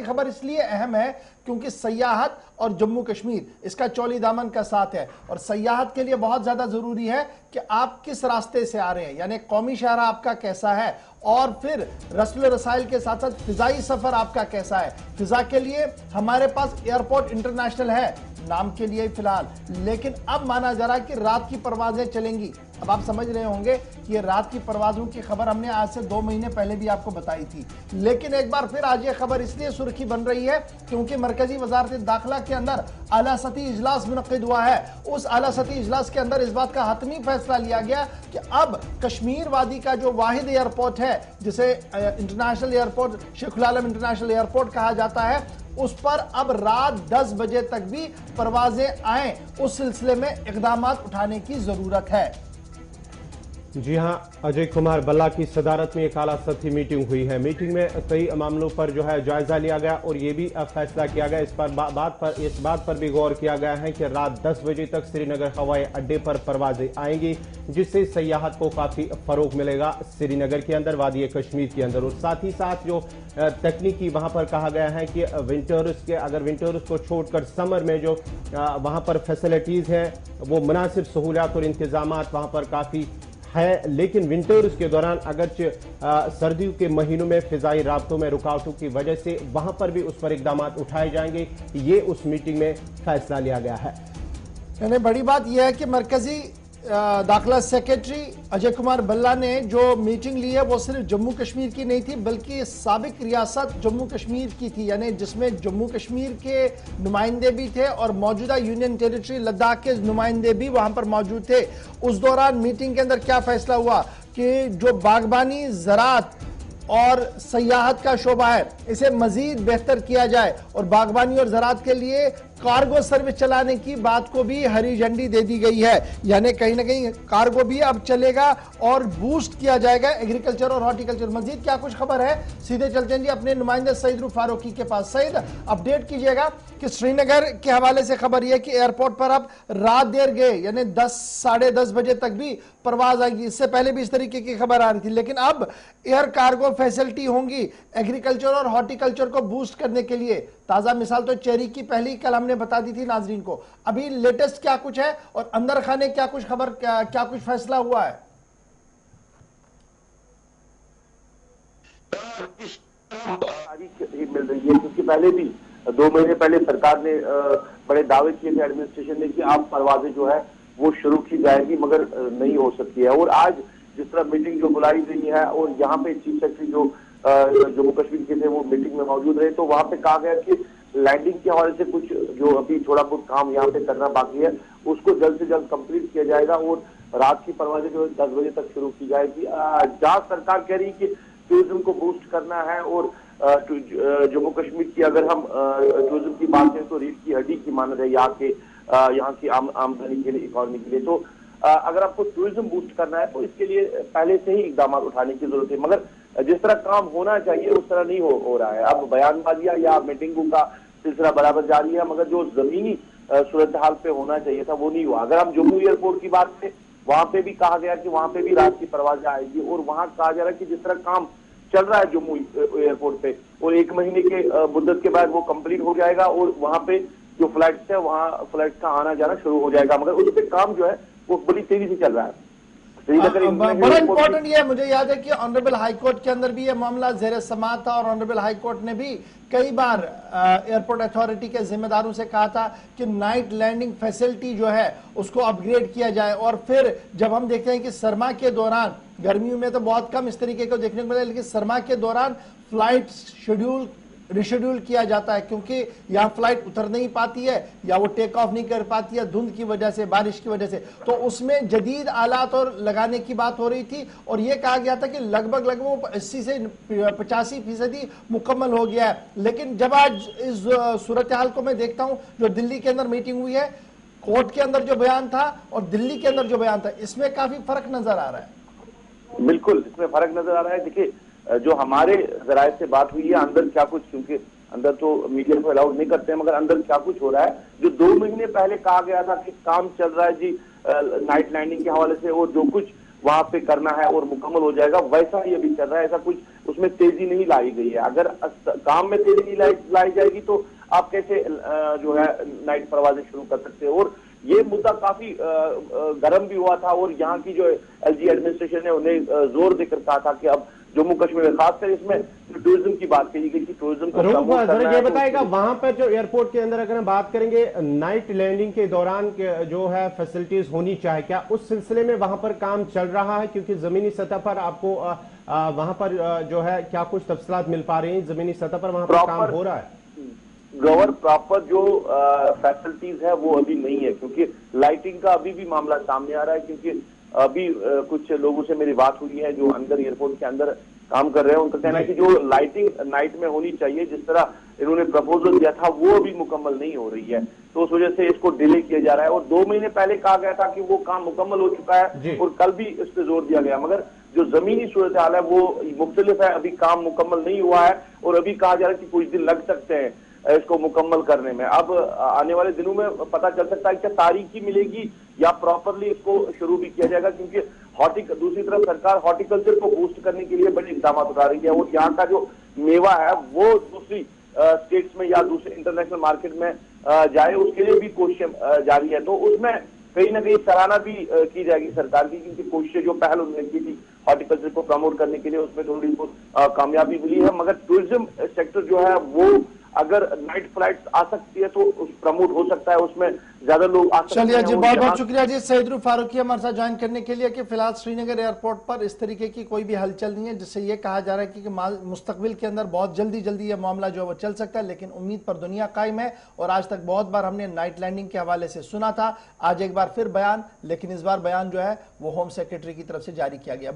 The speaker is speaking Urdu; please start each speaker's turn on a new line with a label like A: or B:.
A: خبر اس لیے اہم ہے کیونکہ سیاحت اور جموں کشمیر اس کا چولی دامن کا ساتھ ہے، اور سیاحت کے لیے بہت زیادہ ضروری ہے کہ آپ کس راستے سے آ رہے ہیں، یعنی قومی شاہراہ آپ کا کیسا ہے، اور پھر رسل و رسائل کے ساتھ ساتھ فضائی سفر آپ کا کیسا ہے۔ فضا کے لیے ہمارے پاس ایئرپورٹ انٹرنیشنل ہے نام کے لیے فی الحال، لیکن اب مانا جا رہا ہے کہ رات کی پروازیں چلیں گی۔ اب آپ سمجھ رہے ہوں گے کہ یہ رات کی پروازوں کی خبر ہم نے آج سے 2 مہینے پہلے بھی آپ کو بتائی تھی، لیکن ایک بار پھر آج یہ خبر اس لیے سرخی بن رہی ہے کیونکہ مرکزی وزارت داخلہ کے اندر اعلیٰ سطحی اجلاس منعقد ہوا ہے۔ اس اعلیٰ سطحی اجلاس کے اندر اس بات کا حتمی فیصلہ لیا گیا کہ اب کشمیر وادی کا جو واحد ایئرپورٹ ہے جسے انٹرنیشنل ایئرپورٹ شیخ العالم انٹرنیشنل ایئرپورٹ کہا جاتا ہے، اس پر اب رات 10 بجے تک بھی پروازیں آئیں، اس سلسلے میں اقدامات اٹھانے کی ضرورت ہے۔
B: جی ہاں، اجے کمار بلّا کی صدارت میں ایک اعلیٰ سطحی میٹنگ ہوئی ہے۔ میٹنگ میں کئی معاملوں پر جو ہے جائزہ لیا گیا اور یہ بھی فیصلہ کیا گیا، اس بات پر بھی غور کیا گیا ہے کہ رات 10 بجے تک سری نگر ہوائی اڈے پر پروازیں آئیں گی، جس سے سیاحت کو کافی فروغ ملے گا سری نگر کے اندر، وادی کشمیر کے اندر، اور ساتھ ہی ساتھ جو تکنیکی وہاں پر کہا گیا ہے کہ اگر ونٹرز کو چھوڑ کر سمر میں جو وہاں پر فیسلٹیز ہیں وہ مناسب سہولیات اور انتظامات وہاں پر کافی ہے، لیکن ونٹرز کے دوران اگرچہ سردیوں کے مہینوں میں فضائی رابطوں میں رکاوٹوں کی وجہ سے وہاں پر بھی اس پر اقدامات اٹھائے جائیں گے، یہ اس میٹنگ میں فیصلہ لیا گیا ہے۔
A: یعنی بڑی بات یہ ہے کہ مرکزی داخلہ سیکرٹری اجے کمار بلّا نے جو میٹنگ لی ہے وہ صرف جموں کشمیر کی نہیں تھی بلکہ سابق ریاست جموں کشمیر کی تھی، یعنی جس میں جموں کشمیر کے نمائندے بھی تھے اور موجودہ یونین ٹیریٹری لداخ کے نمائندے بھی وہاں پر موجود تھے۔ اس دوران میٹنگ کے اندر کیا فیصلہ ہوا کہ جو باغبانی، زراعت اور سیاحت کا شعبہ ہے اسے مزید بہتر کیا جائے، اور باغبانی اور زراعت کے لیے کارگو سروس چلانے کی بات کو بھی ہری جھنڈی دے دی گئی ہے، یعنی کہیں نہ کہیں کارگو بھی اب چلے گا اور بوسٹ کیا جائے گا ایگریکلچر اور ہارٹیکلچر۔ مزید کیا کچھ خبر ہے، سیدھے چلتے ہیں جی اپنے نمائندے سعید رو فاروقی کے پاس۔ سعید، اپڈیٹ کیجئے گا کہ سری نگر کے حوالے سے خبر یہ کہ ایئرپورٹ پر اب رات دیر گئے، یعنی 10 ساڑھے 10 بجے تک بھی پرواز آئے گی۔ اس سے پہلے بھی اس طریقے کی خبر آ رہی تھی، لیکن اب ایئر کارگو فیسلٹی ہوں گی ایگریکلچر اور ہارٹیکلچر کو بوسٹ کرنے کے لیے۔ تازہ مثال تو چیری کی پہلی کل ہم نے بتا دی تھی ناظرین کو، ابھی لیٹسٹ کیا کچھ ہے اور اندر خانے کیا کچھ خبر، کیا کچھ فیصلہ ہوا ہے؟
C: مل رہی ہے کیونکہ پہلے بھی 2 مہینے پہلے سرکار نے بڑے دعوے کیے تھے ایڈمنسٹریشن نے کہ آپ پروازیں جو ہے وہ شروع کی جائے گی، مگر نہیں ہو سکتی ہے۔ اور آج جس طرح میٹنگ جو بلائی گئی ہے اور یہاں پہ چیف سیکرٹری جو جموں کشمیر کے تھے وہ میٹنگ میں موجود رہے، تو وہاں پہ کہا گیا کہ لینڈنگ کے حوالے سے کچھ جو ابھی تھوڑا بہت کام یہاں پہ کرنا باقی ہے اس کو جلد سے جلد کمپلیٹ کیا جائے گا اور رات کی پروازیں جو 10 بجے تک شروع کی جائے گی۔ جہاں سرکار کہہ رہی کہ ٹورزم کو بوسٹ کرنا ہے اور جموں کشمیر کی اگر ہم ٹورزم کی بات کریں تو ریڑھ کی ہڈی کی مانند ہے یہاں کی آمدنی کے لیے، اکانومی کے لیے، تو اگر آپ کو ٹورزم بوسٹ کرنا ہے تو اس کے لیے پہلے سے ہی اقدامات اٹھانے کی ضرورت ہے، مگر جس طرح کام ہونا چاہیے اس طرح نہیں ہو رہا ہے۔ اب بیان بازیاں یا میٹنگوں کا سلسلہ برابر جاری ہے، مگر جو زمینی صورتحال پہ ہونا چاہیے تھا وہ نہیں ہوا۔ اگر ہم جموں ایئرپورٹ کی بات کریں، وہاں پہ بھی کہا گیا کہ وہاں پہ بھی رات کی پروازیں آئے گی، اور وہاں کہا جا رہا ہے کہ جس طرح کام چل رہا ہے جموں ایئرپورٹ پہ اور 1 مہینے کے مدت کے بعد وہ کمپلیٹ ہو جائے گا اور وہاں پہ جو فلائٹس ہے وہاں فلائٹس کا آنا جانا شروع ہو جائے گا، مگر اس پہ کام جو ہے وہ بڑی تیزی سے چل رہا ہے۔
A: بڑا امپورٹنٹ یہ ہے، مجھے یاد ہے کہ آنریبل ہائی کورٹ کے اندر بھی یہ معاملہ زیر سماعت تھا اور آنریبل ہائی کورٹ نے بھی کئی بار ایئرپورٹ اتھارٹی کے ذمہ داروں سے کہا تھا کہ نائٹ لینڈنگ فیسلٹی جو ہے اس کو اپ گریڈ کیا جائے، اور پھر جب ہم دیکھتے ہیں کہ سرما کے دوران، گرمیوں میں تو بہت کم اس طریقے کو دیکھنے کو ملے، لیکن سرما کے دوران فلائٹ ریشیڈیول کیا جاتا ہے کیونکہ یہاں فلائٹ اتر نہیں پاتی ہے یا وہ ٹیک آف نہیں کر پاتی ہے دھند کی وجہ سے، بارش کی وجہ سے، تو اس میں جدید آلات اور لگانے کی بات ہو رہی تھی اور یہ کہا گیا تھا کہ لگ بھگ 80 سے 85% مکمل ہو گیا ہے۔ لیکن جب آج اس صورتحال کو میں دیکھتا ہوں جو دلی کے اندر میٹنگ ہوئی ہے، کورٹ کے اندر جو بیان تھا اور دلی کے اندر جو بیان تھا، اس میں کافی فرق نظر آ رہا ہے۔
C: بالکل اس میں فرق نظر آ رہا ہے۔ دیکھیے جو ہمارے ذرائع سے بات ہوئی ہے اندر کیا کچھ، کیونکہ اندر تو میڈیا کو الاؤڈ نہیں کرتے ہیں، مگر اندر کیا کچھ ہو رہا ہے، جو 2 مہینے پہلے کہا گیا تھا کہ کام چل رہا ہے جی نائٹ لینڈنگ کے حوالے سے اور جو کچھ وہاں پہ کرنا ہے اور مکمل ہو جائے گا، ویسا ہی ابھی چل رہا ہے، ایسا کچھ اس میں تیزی نہیں لائی گئی ہے. اگر کام میں تیزی نہیں لائی جائے گی تو آپ کیسے جو ہے نائٹ پروازیں شروع کر سکتے ہیں. اور یہ مدعا کافی گرم بھی ہوا تھا اور یہاں کی جو ایل جی ایڈمنسٹریشن نے انہیں زور دے کر کہا تھا کہ اب جموں کشمیر میں خاص کر اس میں ٹورزم کی بات کہی گئی کہ ٹورزم کو
B: ذرا یہ بتائے گا وہاں پر جو ایئرپورٹ کے اندر اگر ہم بات کریں گے نائٹ لینڈنگ کے دوران جو ہے فیسلٹیز ہونی چاہیے, کیا اس سلسلے میں وہاں پر کام چل رہا ہے؟ کیونکہ زمینی سطح پر آپ کو وہاں پر جو ہے کیا کچھ تفصیلات مل پا رہی ہیں زمینی سطح پر وہاں پر کام ہو رہا ہے؟
C: گور پراپر جو فیسلٹیز ہے وہ ابھی نہیں ہے, کیونکہ لائٹنگ کا ابھی بھی معاملہ سامنے آ رہا ہے. کیونکہ ابھی کچھ لوگوں سے میری بات ہوئی ہے جو اندر ایئرپورٹ کے اندر کام کر رہے ہیں, ان کا کہنا ہے کہ جو لائٹنگ نائٹ میں ہونی چاہیے جس طرح انہوں نے پرپوزل دیا تھا وہ ابھی مکمل نہیں ہو رہی ہے, تو اس وجہ سے اس کو ڈیلے کیا جا رہا ہے. اور 2 مہینے پہلے کہا گیا تھا کہ وہ کام مکمل ہو چکا ہے اور کل بھی اس پہ زور دیا گیا, مگر جو زمینی صورتحال ہے وہ مختلف ہے, ابھی کام مکمل نہیں ہوا ہے اور ابھی کہا جا رہا ہے کہ کچھ دن لگ سکتے ہیں اس کو مکمل کرنے میں. اب آنے والے دنوں میں پتہ چل سکتا ہے کہ تاریخی ملے گی یا پراپرلی اس کو شروع بھی کیا جائے گا, کیونکہ دوسری طرف سرکار ہارٹیکلچر کو بوسٹ کرنے کے لیے بڑے اقدامات اٹھا رہی ہے اور یہاں کا جو میوہ ہے وہ دوسری اسٹیٹس میں یا دوسرے انٹرنیشنل مارکیٹ میں جائے اس کے لیے بھی کوششیں جاری ہے. تو اس میں کہیں نہ کہیں سراہنا بھی کی جائے گی سرکار کی, کیونکہ کوششیں جو پہل انہوں نے کی تھی ہارٹیکلچر کو پروموٹ کرنے کے لیے اس میں تھوڑی بہت کامیابی ملی ہے. مگر ٹورزم سیکٹر جو ہے وہ اگر نائٹ فلائٹس آ سکتی ہے تو پروموٹ ہو سکتا ہے, اس میں زیادہ لوگ آ سکتے ہیں.
A: چلیے جی, بہت بہت شکریہ جی سعید روح فاروقی ہمارے ساتھ جوائن کرنے کے لیے. کہ فی الحال سری نگر ایئرپورٹ پر اس طریقے کی کوئی بھی ہلچل نہیں ہے جس سے یہ کہا جا رہا ہے کہ مستقبل کے اندر بہت جلدی یہ معاملہ جو ہے وہ چل سکتا ہے, لیکن امید پر دنیا قائم ہے. اور آج تک بہت بار ہم نے نائٹ لینڈنگ کے حوالے سے سنا تھا, آج ایک بار پھر بیان, لیکن اس بار بیان جو ہے وہ ہوم سیکریٹری کی طرف سے جاری کیا گیا.